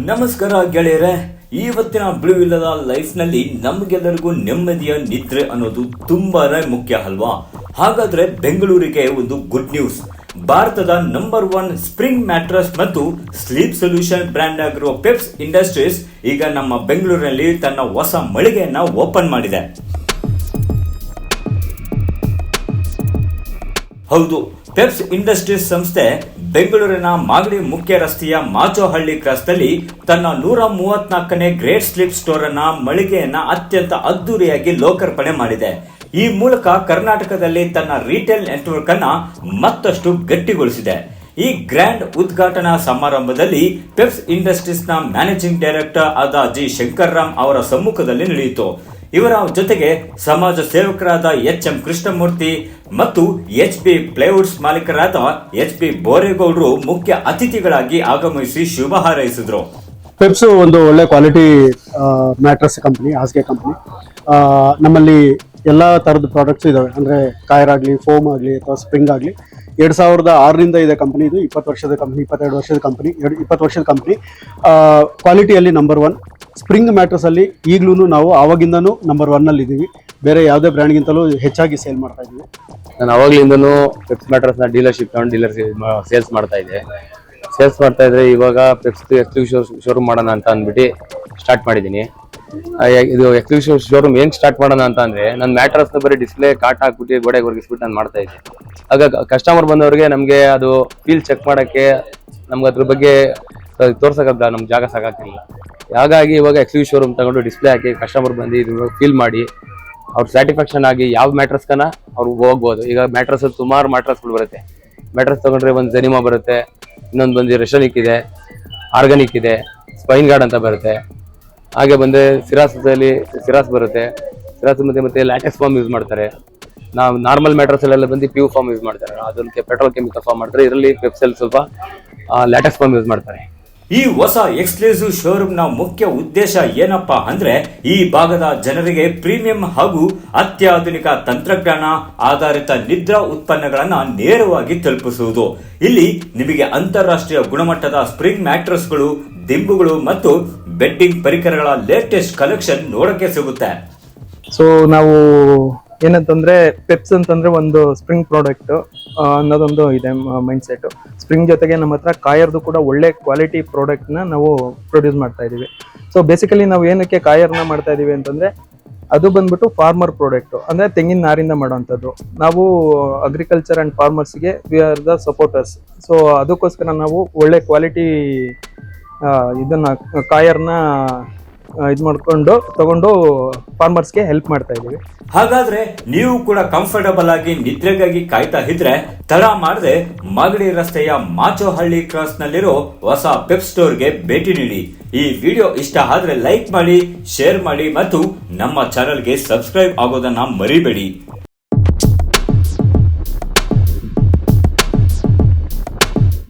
ನಮಸ್ಕಾರ ಗೆಳೆಯರೆ. ಇವತ್ತಿನ ಬಿಡು ಇಲ್ಲದ ಲೈಫ್ ನಲ್ಲಿ ನಮಗೆಲ್ಲರಿಗೂ ನೆಮ್ಮದಿಯ ನಿದ್ರೆ ಅನ್ನೋದು ತುಂಬಾನೇ ಮುಖ್ಯ ಅಲ್ವಾ? ಹಾಗಾದ್ರೆ ಬೆಂಗಳೂರಿಗೆ ಒಂದು ಗುಡ್ ನ್ಯೂಸ್. ಭಾರತದ ನಂಬರ್ 1 ಸ್ಪ್ರಿಂಗ್ ಮ್ಯಾಟ್ರಸ್ ಮತ್ತು ಸ್ಲೀಪ್ ಸೊಲ್ಯೂಷನ್ ಬ್ರ್ಯಾಂಡ್ ಆಗಿರುವ ಪೆಪ್ಸ್ ಇಂಡಸ್ಟ್ರೀಸ್ ಈಗ ನಮ್ಮ ಬೆಂಗಳೂರಿನಲ್ಲಿ ತನ್ನ ಹೊಸ ಮಳಿಗೆಯನ್ನ ಓಪನ್ ಮಾಡಿದೆ. ಹೌದು, ಪೆಪ್ಸ್ ಇಂಡಸ್ಟ್ರೀಸ್ ಸಂಸ್ಥೆ ಬೆಂಗಳೂರಿನ ಮಾಗಡಿ ಮುಖ್ಯ ರಸ್ತೆಯ ಮಾಚೋಹಳ್ಳಿ ಕ್ರಾಸ್ನಲ್ಲಿ ತನ್ನ 134ನೇ ಗ್ರೇಟ್ ಸ್ಲೀಪ್ ಸ್ಟೋರ್ ಅನ್ನ ಮಳಿಗೆಯನ್ನ ಅತ್ಯಂತ ಅದ್ದೂರಿಯಾಗಿ ಲೋಕಾರ್ಪಣೆ ಮಾಡಿದೆ. ಈ ಮೂಲಕ ಕರ್ನಾಟಕದಲ್ಲಿ ತನ್ನ ರಿಟೇಲ್ ನೆಟ್ವರ್ಕ್ ಅನ್ನ ಮತ್ತಷ್ಟು ಗಟ್ಟಿಗೊಳಿಸಿದೆ. ಈ ಗ್ರ್ಯಾಂಡ್ ಉದ್ಘಾಟನಾ ಸಮಾರಂಭದಲ್ಲಿ ಪೆಪ್ಸ್ ಇಂಡಸ್ಟ್ರೀಸ್ ನ ಮ್ಯಾನೇಜಿಂಗ್ ಡೈರೆಕ್ಟರ್ ಆದ ಜಿ ಶಂಕರ್ರಾಮ್ ಅವರ ಸಮ್ಮುಖದಲ್ಲಿ ನಡೆಯಿತು. ಇವರ ಜೊತೆಗೆ ಸಮಾಜ ಸೇವಕರಾದ ಎಚ್.ಎಂ. ಕೃಷ್ಣಮೂರ್ತಿ ಮತ್ತು ಎಚ್.ಬಿ. ಪ್ಲೈವುಡ್ಸ್ ಮಾಲೀಕರಾದ ಎಚ್.ಬಿ. ಬೋರೇಗೌಡರು ಮುಖ್ಯ ಅತಿಥಿಗಳಾಗಿ ಆಗಮಿಸಿ ಶುಭ ಹಾರೈಸಿದ್ರು. ಪೆಪ್ಸ್ ಒಂದು ಒಳ್ಳೆ ಕ್ವಾಲಿಟಿ ಮ್ಯಾಟ್ರಸ್ ಕಂಪನಿ, ಹಾಸಿಗೆ ಕಂಪನಿ. ನಮ್ಮಲ್ಲಿ ಎಲ್ಲ ಥರದ ಪ್ರಾಡಕ್ಟ್ಸ್ ಇದಾವೆ. ಅಂದರೆ ಕಾಯರ್ ಆಗಲಿ, ಫೋಮ್ ಆಗಲಿ ಅಥವಾ ಸ್ಪ್ರಿಂಗ್ ಆಗಲಿ. 2006ರಿಂದ ಇದೆ ಕಂಪನಿ. ಇದು 20 ವರ್ಷದ ಕಂಪನಿ, 22 ವರ್ಷದ ಕಂಪನಿ, 20 ವರ್ಷದ ಕಂಪನಿ. ಕ್ವಾಲಿಟಿಯಲ್ಲಿ ನಂಬರ್ 1. ಸ್ಪ್ರಿಂಗ್ ಮ್ಯಾಟ್ರಸ್ ಅಲ್ಲಿ ಈಗಲೂ ನಾವು ಆವಾಗಿಂದನೂ ನಂಬರ್ 1 ಅಲ್ಲಿ ಇದ್ದೀವಿ. ಬೇರೆ ಯಾವುದೇ ಬ್ರ್ಯಾಂಡ್ಗಿಂತಲೂ ಹೆಚ್ಚಾಗಿ ಸೇಲ್ ಮಾಡ್ತಾ ಇದ್ದೀವಿ. ನಾನು ಅವಾಗ್ಲಿಂದನೂ ಪೆಪ್ಸ್ ಮ್ಯಾಟ್ರಸ್ನ ಡೀಲರ್ಶಿಪ್ ಸೇಲ್ಸ್ ಮಾಡ್ತಾ ಇದ್ರೆ ಇವಾಗ ಪೆಪ್ಸ್ ಎಕ್ಸ್ಕ್ಲೂಸಿವ್ ಶೋರೂಮ್ ಮಾಡೋಣ ಅಂತ ಅಂದ್ಬಿಟ್ಟು ಸ್ಟಾರ್ಟ್ ಮಾಡಿದ್ದೀನಿ. ಇದು ಎಕ್ಸ್ಕ್ಲೂಸಿವ್ ಶೋರೂಮ್ ಹೆಂಗ್ ಸ್ಟಾರ್ಟ್ ಮಾಡೋಣ ಅಂತ ಅಂದ್ರೆ, ನನ್ನ ಮ್ಯಾಟ್ರಸ್ನ ಬರೀ ಡಿಸ್ಪ್ಲೇ ಕಾಟ್ ಹಾಕ್ಬಿಟ್ಟು ಗೋಡೆಗೆ ಒರಗಿಸ್ಬಿಟ್ಟು ನಾನು ಮಾಡ್ತಾ ಇದ್ದೆ. ಆಗ ಕಸ್ಟಮರ್ ಬಂದವರಿಗೆ ನಮಗೆ ಅದು ಫೀಲ್ ಚೆಕ್ ಮಾಡೋಕ್ಕೆ ನಮ್ಗೆ ಅದ್ರ ಬಗ್ಗೆ ತೋರ್ಸೋಕ್ಕಾಗ ನಮ್ಗೆ ಜಾಗ ಸಾಕಾಗ್ತಿಲ್ಲ. ಹಾಗಾಗಿ ಇವಾಗ ಎಕ್ಸ್ಕ್ಲೂಸಿವ್ ಶೋರೂಮ್ ತಗೊಂಡು ಡಿಸ್ಪ್ಲೇ ಹಾಕಿ ಕಸ್ಟಮರ್ ಬಂದು ಇದ್ರ ಫೀಲ್ ಮಾಡಿ ಅವ್ರ ಸ್ಯಾಟಿಸ್ಫ್ಯಾಕ್ಷನ್ ಆಗಿ ಯಾವ ಮ್ಯಾಟ್ರಸ್ಕನ ಅವ್ರು ಹೋಗ್ಬೋದು. ಈಗ ಮ್ಯಾಟ್ರಸ್ ಸುಮಾರು ಮ್ಯಾಟ್ರಸ್ಗಳು ಬರುತ್ತೆ. ಮ್ಯಾಟ್ರಸ್ ತಗೊಂಡ್ರೆ ಒಂದು ಜೆನಿಮಾ ಬರುತ್ತೆ, ಇನ್ನೊಂದು ಬಂದು ರೆಷನಿಕ್ ಇದೆ, ಆರ್ಗಾನಿಕ್ ಇದೆ, ಸ್ಪೈನ್ ಗಾರ್ಡ್ ಅಂತ ಬರುತ್ತೆ. ಹಾಗೆ ಬಂದರೆ ಸಿರಾಸ್ ಬರುತ್ತೆ. ಸಿರಾಸ್ ಮತ್ತೆ ಲ್ಯಾಟೆಕ್ಸ್ ಫಾರ್ಮ್ ಯೂಸ್ ಮಾಡ್ತಾರೆ. ನಾವು ನಾರ್ಮಲ್ ಮ್ಯಾಟ್ರಸ್ಸಲ್ಲೆಲ್ಲ ಬಂದು ಪ್ಯೂ ಫಾರ್ಮ್ ಯೂಸ್ ಮಾಡ್ತಾರೆ. ಅದಕ್ಕೆ ಪೆಟ್ರೋಲ್ ಕೆಮಿಕಲ್ ಫಾರ್ಮ್ ಮಾಡ್ತಾರೆ. ಇದರಲ್ಲಿ ಪೆಪ್ಸಲ್ಲಿ ಸ್ವಲ್ಪ ಲ್ಯಾಟೆಕ್ಸ್ ಫಾರ್ಮ್ ಯೂಸ್ ಮಾಡ್ತಾರೆ. ಈ ಹೊಸ ಎಕ್ಸ್ಕ್ಲೂಸಿವ್ ಶೋರೂಮ್ ನ ಮುಖ್ಯ ಉದ್ದೇಶ ಏನಪ್ಪಾ ಅಂದ್ರೆ, ಈ ಭಾಗದ ಜನರಿಗೆ ಪ್ರೀಮಿಯಂ ಹಾಗೂ ಅತ್ಯಾಧುನಿಕ ತಂತ್ರಜ್ಞಾನ ಆಧಾರಿತ ನಿದ್ರಾ ಉತ್ಪನ್ನಗಳನ್ನ ನೇರವಾಗಿ ತಲುಪಿಸುವುದು. ಇಲ್ಲಿ ನಿಮಗೆ ಅಂತಾರಾಷ್ಟ್ರೀಯ ಗುಣಮಟ್ಟದ ಸ್ಪ್ರಿಂಗ್ ಮ್ಯಾಟ್ರಸ್ಗಳು, ದಿಂಬುಗಳು ಮತ್ತು ಬೆಡ್ಡಿಂಗ್ ಪರಿಕರಗಳ ಲೇಟೆಸ್ಟ್ ಕಲೆಕ್ಷನ್ ನೋಡಕ್ಕೆ ಸಿಗುತ್ತೆ. ಸೊ ನಾವು ಏನಂತಂದ್ರೆ, ಪೆಪ್ಸ್ ಅಂತಂದ್ರೆ ಒಂದು ಸ್ಪ್ರಿಂಗ್ ಪ್ರಾಡಕ್ಟ್ ಅನ್ನೋದೊಂದು ಇದೆ ಮೈಂಡ್ ಸೆಟ್. ಸ್ಪ್ರಿಂಗ್ ಜೊತೆಗೆ ನಮ್ಮ ಹತ್ರ ಕಾಯರ್ದು ಕೂಡ ಒಳ್ಳೆ ಕ್ವಾಲಿಟಿ ಪ್ರಾಡಕ್ಟ್ನ ನಾವು ಪ್ರೊಡ್ಯೂಸ್ ಮಾಡ್ತಾ ಇದೀವಿ. ಸೊ ಬೇಸಿಕಲಿ ನಾವು ಏನಕ್ಕೆ ಕಾಯರ್ನ ಮಾಡ್ತಾ ಇದೀವಿ ಅಂತಂದ್ರೆ, ಅದು ಬಂದ್ಬಿಟ್ಟು ಫಾರ್ಮರ್ ಪ್ರಾಡಕ್ಟ್, ಅಂದ್ರೆ ತೆಂಗಿನ ನಾರಿಂದ ಮಾಡೋವಂಥದ್ದು. ನಾವು ಅಗ್ರಿಕಲ್ಚರ್ ಅಂಡ್ ಫಾರ್ಮರ್ಸ್ಗೆ we are the supporters. So ಅದಕ್ಕೋಸ್ಕರ ನಾವು ಒಳ್ಳೆ ಕ್ವಾಲಿಟಿ ಇದನ್ನ ಕಾಯರ್ನ ತಗೊಂಡು ಫಾರ್ಮರ್ಸ್ಗೆ ಹೆಲ್ಪ್ ಮಾಡ್ತಾ ಇದೀವಿ. ಹಾಗಾದ್ರೆ ನೀವು ಕೂಡ ಕಂಫರ್ಟಬಲ್ ಆಗಿ ನಿದ್ರೆಗಾಗಿ ಕಾಯ್ತಾ ಇದ್ರೆ ತಡ ಮಾಡದೆ ಮಾಗಡಿ ರಸ್ತೆಯ ಮಾಚೋಹಳ್ಳಿ ಕ್ರಾಸ್ ನಲ್ಲಿರೋ ಹೊಸ ಪೆಪ್ ಸ್ಟೋರ್ಗೆ ಭೇಟಿ ನೀಡಿ. ಈ ವಿಡಿಯೋ ಇಷ್ಟ ಆದ್ರೆ ಲೈಕ್ ಮಾಡಿ, ಶೇರ್ ಮಾಡಿ ಮತ್ತು ನಮ್ಮ ಚಾನೆಲ್ಗೆ ಸಬ್ಸ್ಕ್ರೈಬ್ ಆಗೋದನ್ನ ಮರಿಬೇಡಿ.